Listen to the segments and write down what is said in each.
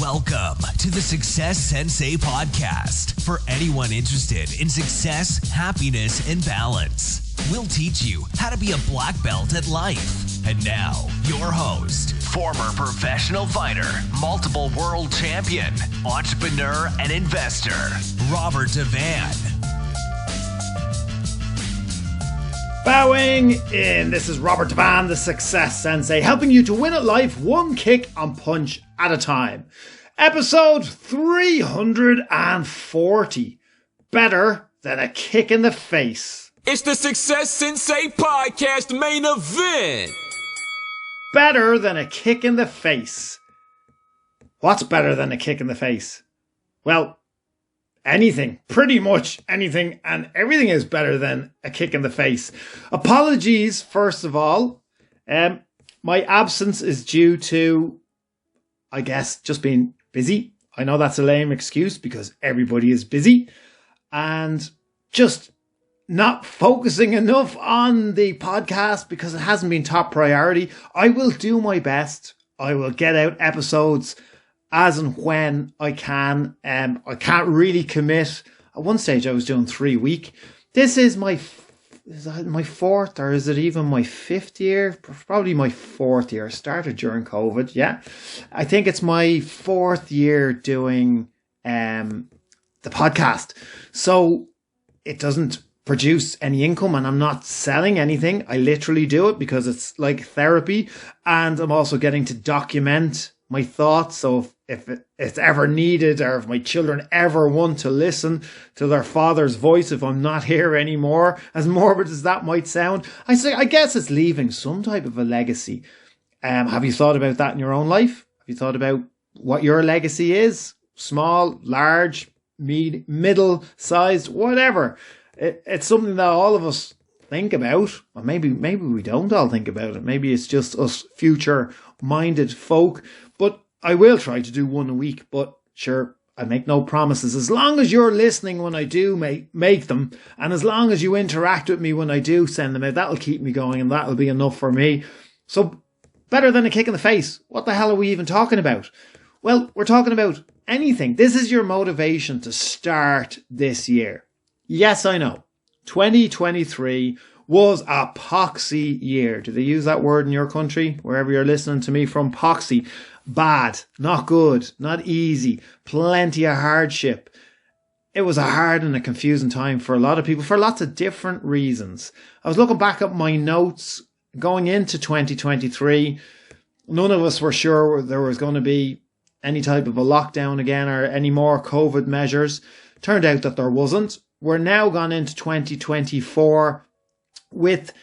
Welcome to the Success Sensei podcast for anyone interested in success, happiness, and balance. We'll teach you how to be a black belt at life. And now, your host, former professional fighter, multiple world champion, entrepreneur, and investor, Robert Devane. Bowing in, this is Robert Devane, the Success Sensei, helping you to win at life one kick and punch at a time. Episode 340. Better than a kick in the face. It's the Success Sensei podcast main event. Better than a kick in the face. What's better than a kick in the face? Well, anything, pretty much anything, and everything is better than a kick in the face. Apologies, first of all. My absence is due to, I guess, just being busy. I know that's a lame excuse because everybody is busy, and just not focusing enough on the podcast because it hasn't been top priority. I will do my best. I will get out episodes as and when I can. I can't really commit. At one stage I was doing 3 a week. This is my fourth, or is it even my fifth year? Probably my fourth year. I started during COVID. Yeah. I think it's my fourth year doing the podcast. So it doesn't produce any income and I'm not selling anything. I literally do it because it's like therapy, and I'm also getting to document my thoughts. So if it's ever needed, or if my children ever want to listen to their father's voice if I'm not here anymore, as morbid as that might sound, I guess it's leaving some type of a legacy. Have you thought about that in your own life? Have you thought about what your legacy is? Small, large, middle-sized, whatever. It's something that all of us think about. Or maybe we don't all think about it. Maybe it's just us future-minded folk. But I will try to do one a week. But sure, I make no promises. As long as you're listening when I do make them, and as long as you interact with me when I do send them out, that'll keep me going, and that'll be enough for me. So, better than a kick in the face. What the hell are we even talking about? Well, we're talking about anything. This is your motivation to start this year. Yes, I know. 2023 was a poxy year. Do they use that word in your country? Wherever you're listening to me from, poxy. Bad, not good, not easy, plenty of hardship. It was a hard and a confusing time for a lot of people for lots of different reasons. I was looking back at my notes going into 2023. None of us were sure there was going to be any type of a lockdown again or any more COVID measures. Turned out that there wasn't. We're now gone into 2024 with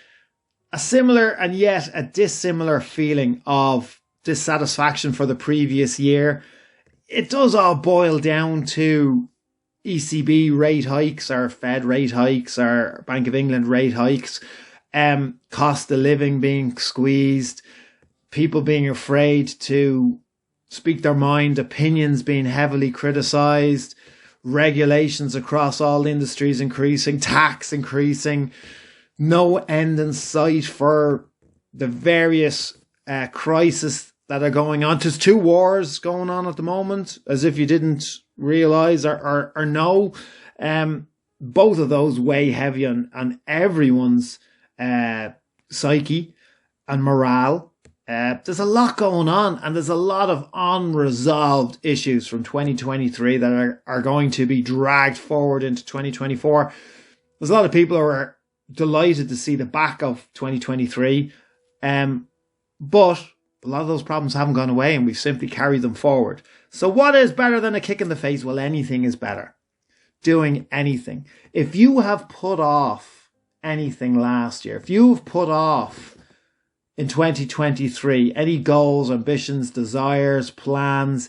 a similar and yet a dissimilar feeling of dissatisfaction for the previous year. It does all boil down to ECB rate hikes, or Fed rate hikes, or Bank of England rate hikes, cost of living being squeezed, people being afraid to speak their mind, opinions being heavily criticised, regulations across all industries increasing, tax increasing, no end in sight for the various crises that are going on. There's 2 wars going on at the moment, as if you didn't realise or know. Both of those weigh heavy on everyone's psyche and morale. There's a lot going on, and there's a lot of unresolved issues from 2023 that are going to be dragged forward into 2024. There's a lot of people who are delighted to see the back of 2023, but a lot of those problems haven't gone away, and we've simply carried them forward. So what is better than a kick in the face? Well, anything is better. Doing anything. If you have put off anything last year, if you've put off in 2023, any goals, ambitions, desires, plans,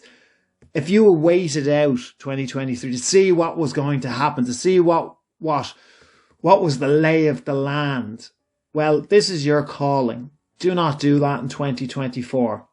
if you waited out 2023 to see what was going to happen, to see what was the lay of the land, well, this is your calling. Do not do that in 2024.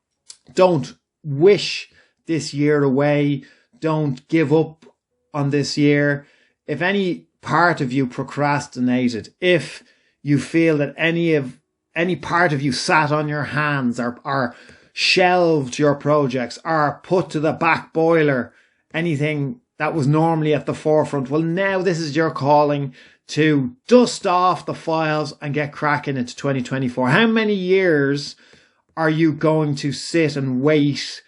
Don't wish this year away. Don't give up on this year. If any part of you procrastinated, if you feel that any part of you sat on your hands or shelved your projects or put to the back boiler anything that was normally at the forefront. Well, now this is your calling to dust off the files and get cracking into 2024. How many years are you going to sit and wait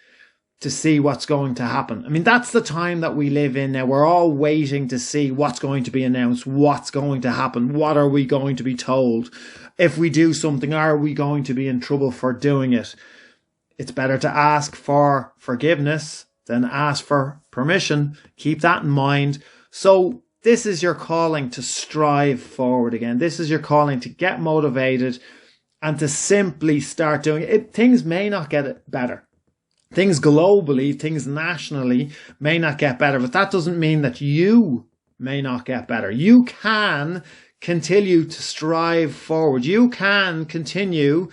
to see what's going to happen? I mean, that's the time that we live in now. We're all waiting to see what's going to be announced, what's going to happen, what are we going to be told. If we do something, are we going to be in trouble for doing it? It's better to ask for forgiveness than ask for permission. Keep that in mind. So this is your calling to strive forward again. This is your calling to get motivated and to simply start doing it. Things may not get better. Things globally, things nationally may not get better, but that doesn't mean that you may not get better. You can continue to strive forward. You can continue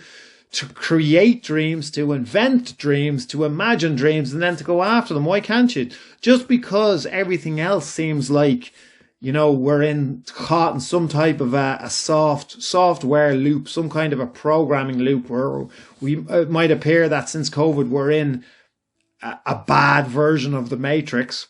to create dreams, to invent dreams, to imagine dreams, and then to go after them. Why can't you? Just because everything else seems like, we're caught in some type of a software loop, some kind of a programming loop where it might appear that since COVID we're in a bad version of the Matrix.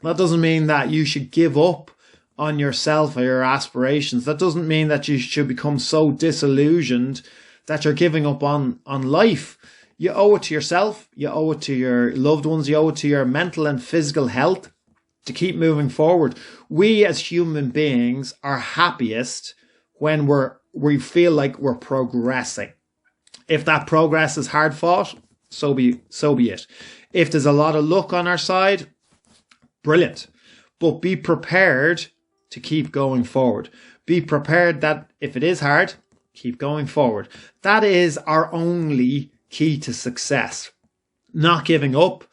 That doesn't mean that you should give up on yourself or your aspirations. That doesn't mean that you should become so disillusioned that you're giving up on life. You owe it to yourself, you owe it to your loved ones, you owe it to your mental and physical health to keep moving forward. We as human beings are happiest when we feel like we're progressing. If that progress is hard fought, so be it. If there's a lot of luck on our side, brilliant. But be prepared to keep going forward. Be prepared that if it is hard, keep going forward. That is our only key to success. Not giving up.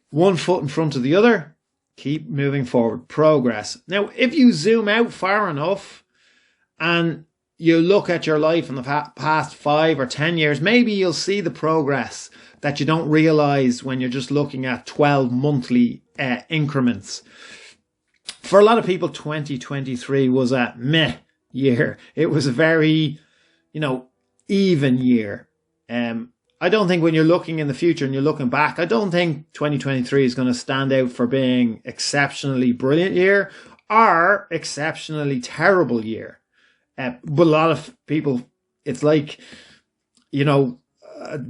One foot in front of the other. Keep moving forward. Progress. Now, if you zoom out far enough and you look at your life in the past 5 or 10 years, maybe you'll see the progress that you don't realize when you're just looking at 12 monthly increments. For a lot of people, 2023 was a meh year. It was a very, even year. I don't think when you're looking in the future and you're looking back, I don't think 2023 is going to stand out for being exceptionally brilliant year or exceptionally terrible year. But a lot of people, it's like,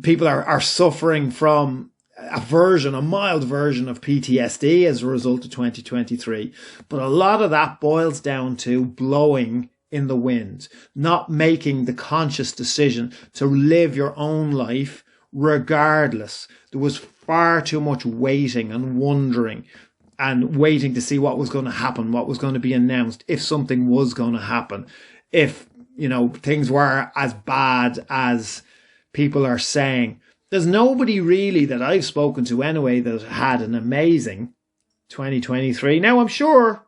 people are suffering from a mild version of PTSD as a result of 2023. But a lot of that boils down to blowing in the wind, not making the conscious decision to live your own life regardless. There was far too much waiting and wondering and waiting to see what was going to happen, what was going to be announced, if something was going to happen, if, things were as bad as people are saying. There's nobody really that I've spoken to anyway that had an amazing 2023. Now, I'm sure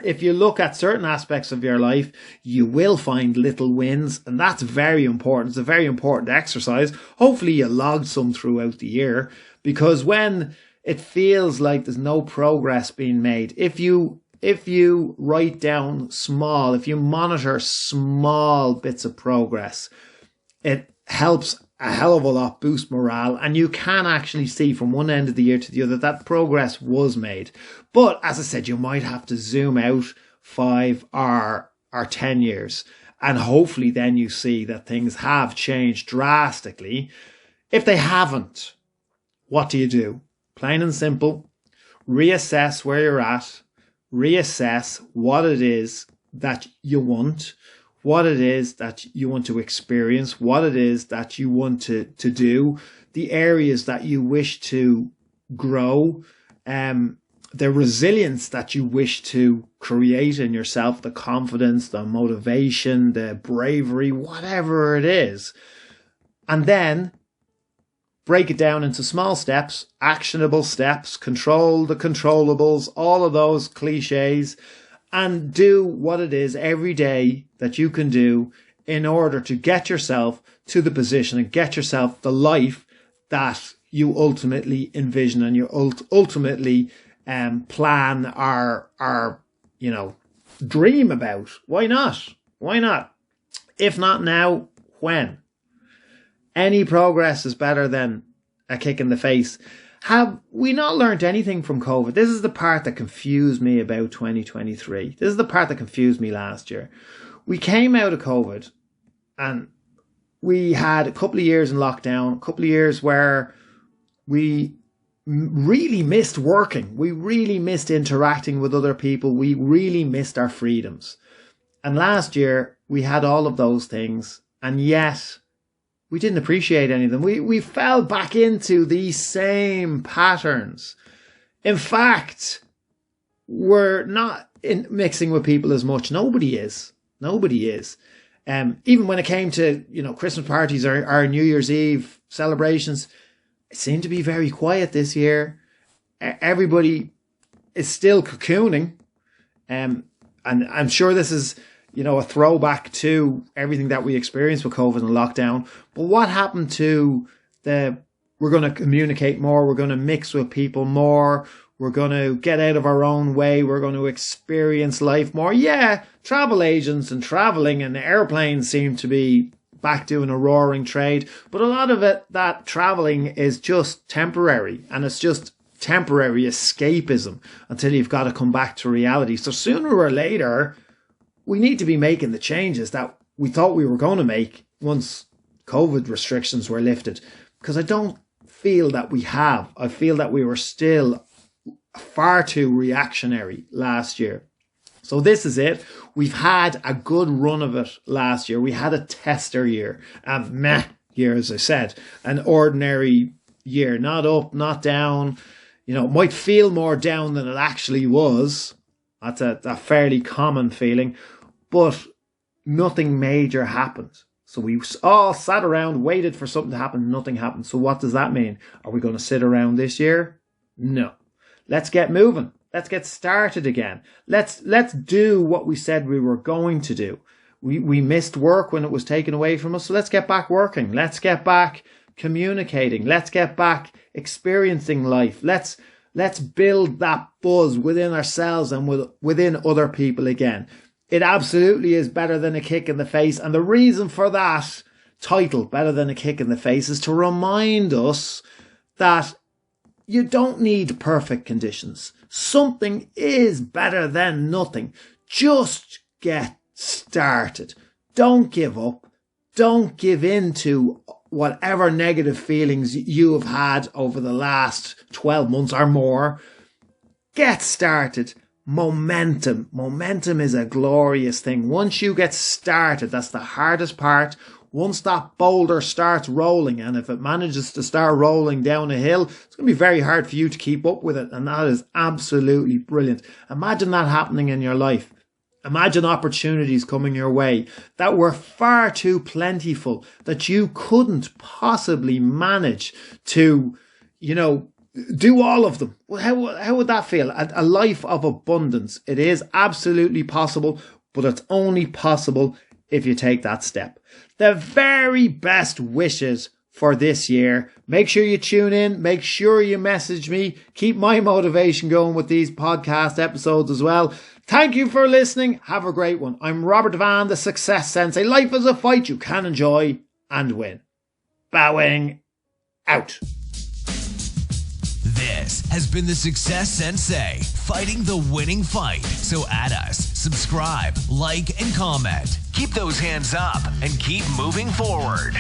if you look at certain aspects of your life, you will find little wins, and that's very important. It's a very important exercise. Hopefully you logged some throughout the year, because when it feels like there's no progress being made, if you write down if you monitor small bits of progress, it helps a hell of a lot boost morale, and you can actually see from one end of the year to the other that progress was made. But as I said, you might have to zoom out 5 or 10 years, and hopefully then you see that things have changed drastically. If they haven't, what do you do? Plain and simple, reassess where you're at, reassess what it is that you want, what it is that you want to experience, what it is that you want to do, the areas that you wish to grow, the resilience that you wish to create in yourself, the confidence, the motivation, the bravery, whatever it is. And then break it down into small steps, actionable steps, control the controllables, all of those cliches, and do what it is every day that you can do in order to get yourself to the position and get yourself the life that you ultimately envision and you ultimately plan or dream about. Why not? Why not? If not now, when? Any progress is better than a kick in the face. Have we not learned anything from COVID? This is the part that confused me about 2023. This is the part that confused me last year. We came out of COVID and we had a couple of years in lockdown, a couple of years where we really missed working. We really missed interacting with other people. We really missed our freedoms. And last year we had all of those things, and yet we didn't appreciate any of them. We fell back into these same patterns. In fact, we're not mixing with people as much. Nobody is. Even when it came to, Christmas parties or our New Year's Eve celebrations, it seemed to be very quiet this year. Everybody is still cocooning. And I'm sure this is, a throwback to everything that we experienced with COVID and lockdown. But what happened to we're going to communicate more, we're going to mix with people more, we're going to get out of our own way, we're going to experience life more. Yeah, travel agents and traveling and airplanes seem to be back doing a roaring trade. But a lot of that traveling is just temporary, and it's just temporary escapism until you've got to come back to reality. So sooner or later, we need to be making the changes that we thought we were going to make once COVID restrictions were lifted. Because I don't feel that we have. I feel that we were still far too reactionary last year. So this is it. We've had a good run of it last year. We had a tester year. A meh year, as I said. An ordinary year. Not up, not down. It might feel more down than it actually was. That's a fairly common feeling. But nothing major happened. So we all sat around, waited for something to happen. Nothing happened. So what does that mean? Are we going to sit around this year? No. Let's get moving. Let's get started again. Let's do what we said we were going to do. We missed work when it was taken away from us. So let's get back working. Let's get back communicating. Let's get back experiencing life. Let's build that buzz within ourselves and within other people again. It absolutely is better than a kick in the face. And the reason for that title, Better Than a Kick in the Face, is to remind us that you don't need perfect conditions. Something is better than nothing. Just get started. Don't give up. Don't give in to whatever negative feelings you have had over the last 12 months or more. Get started. Momentum is a glorious thing. Once you get started, that's the hardest part. Once that boulder starts rolling, and if it manages to start rolling down a hill, it's going to be very hard for you to keep up with it. And that is absolutely brilliant. Imagine that happening in your life. Imagine opportunities coming your way that were far too plentiful that you couldn't possibly manage to, do all of them. Well, how would that feel? A life of abundance. It is absolutely possible, but it's only possible if you take that step. The very best wishes for this year. Make sure you tune in. Make sure you message me. Keep my motivation going with these podcast episodes as well. Thank you for listening. Have a great one. I'm Robert Devane, the Success Sensei. Life is a fight you can enjoy and win. Bowing out. This has been the Success Sensei, fighting the winning fight. So add us, subscribe, like, and comment. Keep those hands up and keep moving forward.